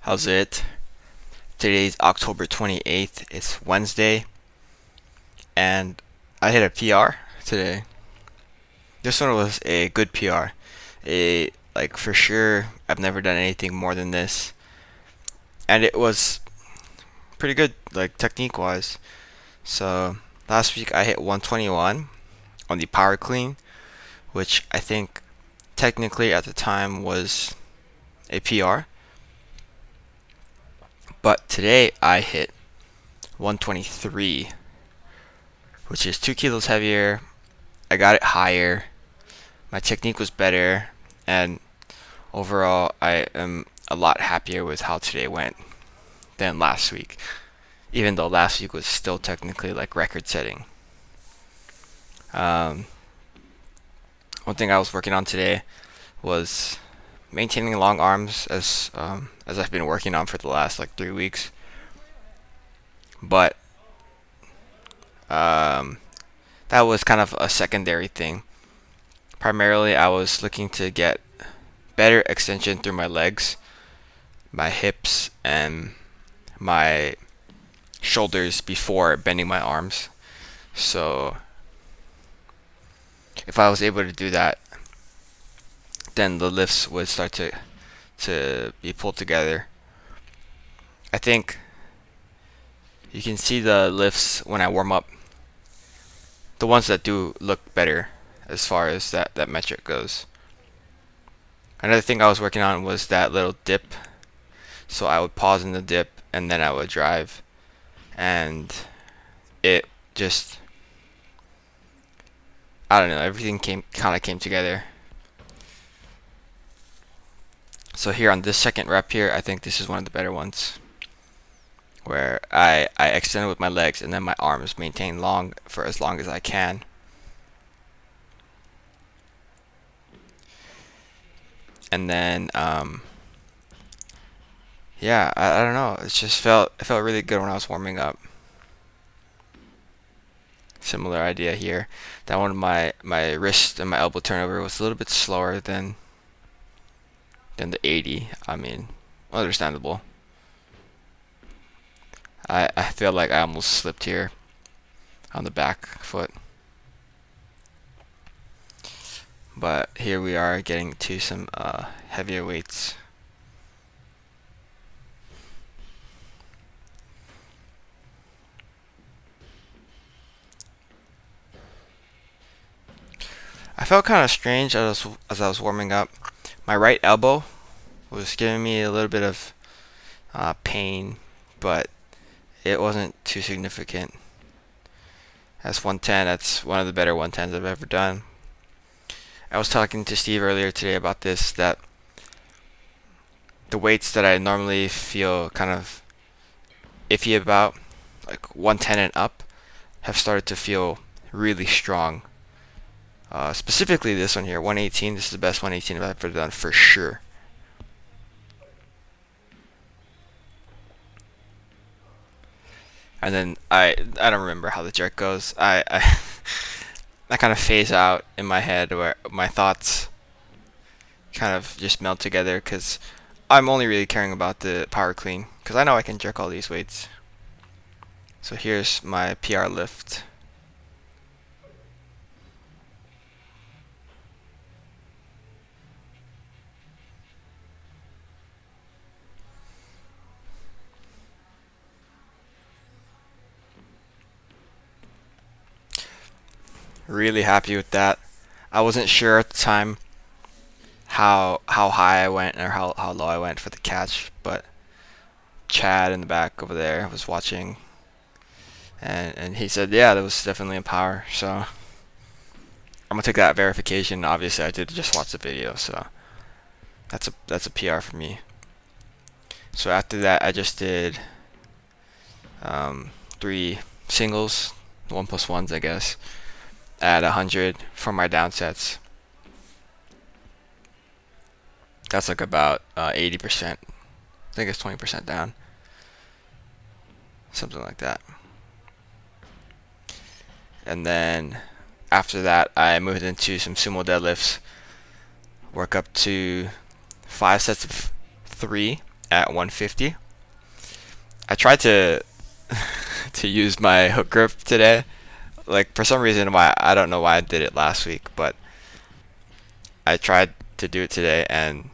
How's it? Today's October 28th. It's Wednesday, and I hit a PR today. This one was a good PR. For sure, I've never done anything more than this, and it was pretty good, like technique wise. So last week I hit 121 on the power clean, which I think technically at the time was a PR. But today I hit 123, which is 2 kilos heavier. I got it higher. My technique was better, and overall, I am a lot happier with how today went than last week. Even though last week was still technically like record setting. Um, One thing I was working on today was maintaining long arms as I've been working on for the last like 3 weeks. But um, that was kind of a secondary thing. Primarily, I was looking to get better extension through my legs, my hips, and my shoulders before bending my arms. So if I was able to do that, then the lifts would start to be pulled together. I think you can see the lifts when I warm up, the ones that do look better as far as that metric goes. Another thing I was working on was that little dip. So I would pause in the dip and then I would drive, and it just, I don't know, everything came together. So here on this second rep here, I think this is one of the better ones, where I extend with my legs and then my arms maintain long for as long as I can. And then yeah, I don't know, it felt really good when I was warming up. Similar idea here. That one, my wrist and my elbow turnover was a little bit slower than the 80. I mean, understandable. I feel like I almost slipped here on the back foot. But here we are getting to some heavier weights. I felt kind of strange as I was warming up. My right elbow was giving me a little bit of pain, but it wasn't too significant. That's 110. That's one of the better 110s I've ever done. I was talking to Steve earlier today about this, that the weights that I normally feel kind of iffy about, like 110 and up, have started to feel really strong. Specifically this one here, 118. This is the best 118 I've ever done for sure. And then I don't remember how the jerk goes. I kind of phase out in my head where my thoughts kind of just melt together because I'm only really caring about the power clean because I know I can jerk all these weights. So here's my PR lift. Really happy with that. I wasn't sure at the time how high I went or how low I went for the catch, but Chad in the back over there was watching, and he said, yeah, that was definitely a power. So I'm gonna take that verification. Obviously, I did just watch the video, so that's a PR for me. So after that, I just did 3 singles, 1+1s, I guess, at 100 for my down sets. That's like about 80%. I think it's 20% down, something like that. And then after that, I moved into some sumo deadlifts. Work up to 5 sets of 3 at 150. I tried to to use my hook grip today. Like for some reason, why I don't know why I did it last week, but I tried to do it today and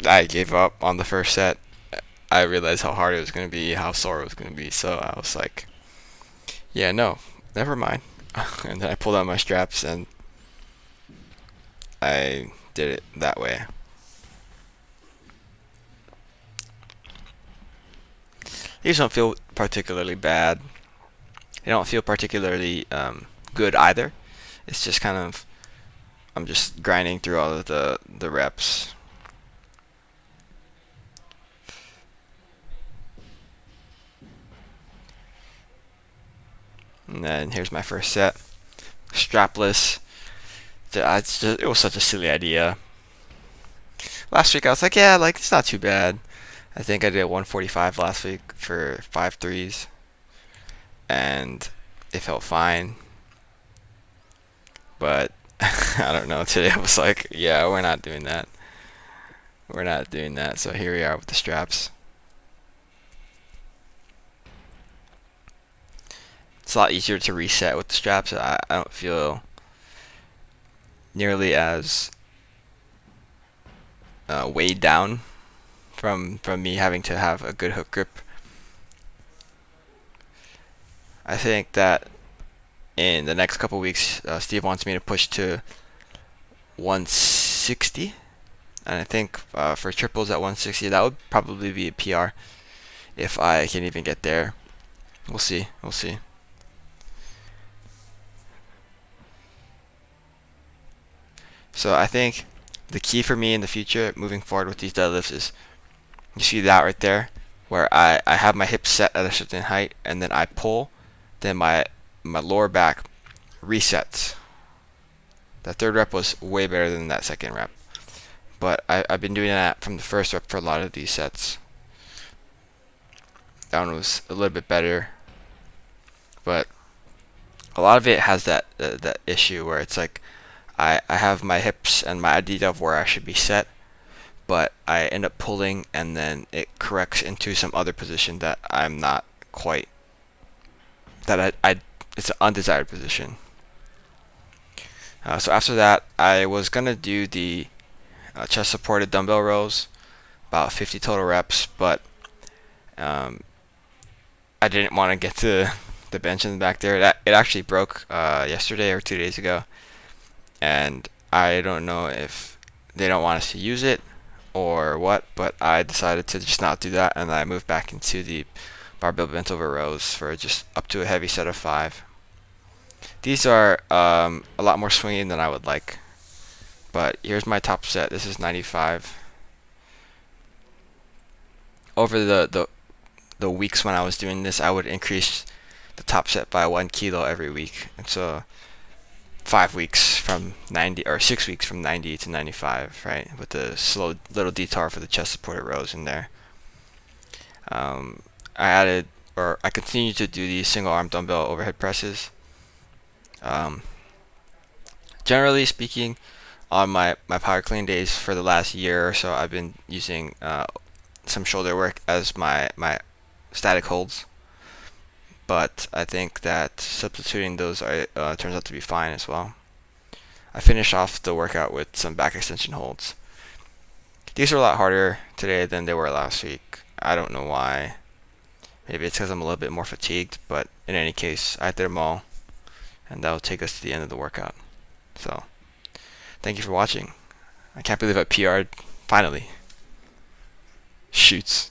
I gave up on the first set. I realized how hard it was going to be, how sore it was going to be, so I was like, yeah, no, never mind. And then I pulled out my straps and I did it that way. These don't feel particularly bad. They don't feel particularly good either. It's just kind of, I'm just grinding through all of the reps. And then here's my first set. Strapless. It was such a silly idea. Last week I was like, yeah, like it's not too bad. I think I did 145 last week for 5 threes, and it felt fine. But I don't know. Today I was like, yeah, we're not doing that. We're not doing that. So here we are with the straps. It's a lot easier to reset with the straps. I don't feel nearly as weighed down from me having to have a good hook grip. I think that in the next couple weeks, Steve wants me to push to 160, and I think for triples at 160, that would probably be a PR if I can even get there. We'll see. We'll see. So I think the key for me in the future, moving forward with these deadlifts, is you see that right there, where I have my hips set at a certain height, and then I pull, then my lower back resets. That third rep was way better than that second rep, but I've been doing that from the first rep for a lot of these sets. That one was a little bit better, but a lot of it has that issue where it's like I have my hips and my idea of where I should be set, but I end up pulling and then it corrects into some other position that I'm not quite, that it's an undesired position. So after that, I was gonna do the chest supported dumbbell rows, about 50 total reps, but I didn't want to get to the bench in the back there. It actually broke yesterday or 2 days ago, and I don't know if they don't want us to use it or what, but I decided to just not do that, and I moved back into the barbell bent over rows for just up to a heavy set of 5. These are a lot more swinging than I would like, but here's my top set. This is 95. Over the weeks when I was doing this, I would increase the top set by 1 kilo every week, and so 5 weeks from 90, or 6 weeks from 90 to 95, right? With the slow little detour for the chest supported rows in there. I continued to do these single arm dumbbell overhead presses. Generally speaking, on my power clean days for the last year or so, I've been using some shoulder work as my static holds, but I think that substituting those turns out to be fine as well. I finished off the workout with some back extension holds. These are a lot harder today than they were last week. I don't know why. Maybe it's because I'm a little bit more fatigued, but in any case, I did them all, and that will take us to the end of the workout. So, thank you for watching. I can't believe I PR'd finally. Shoots.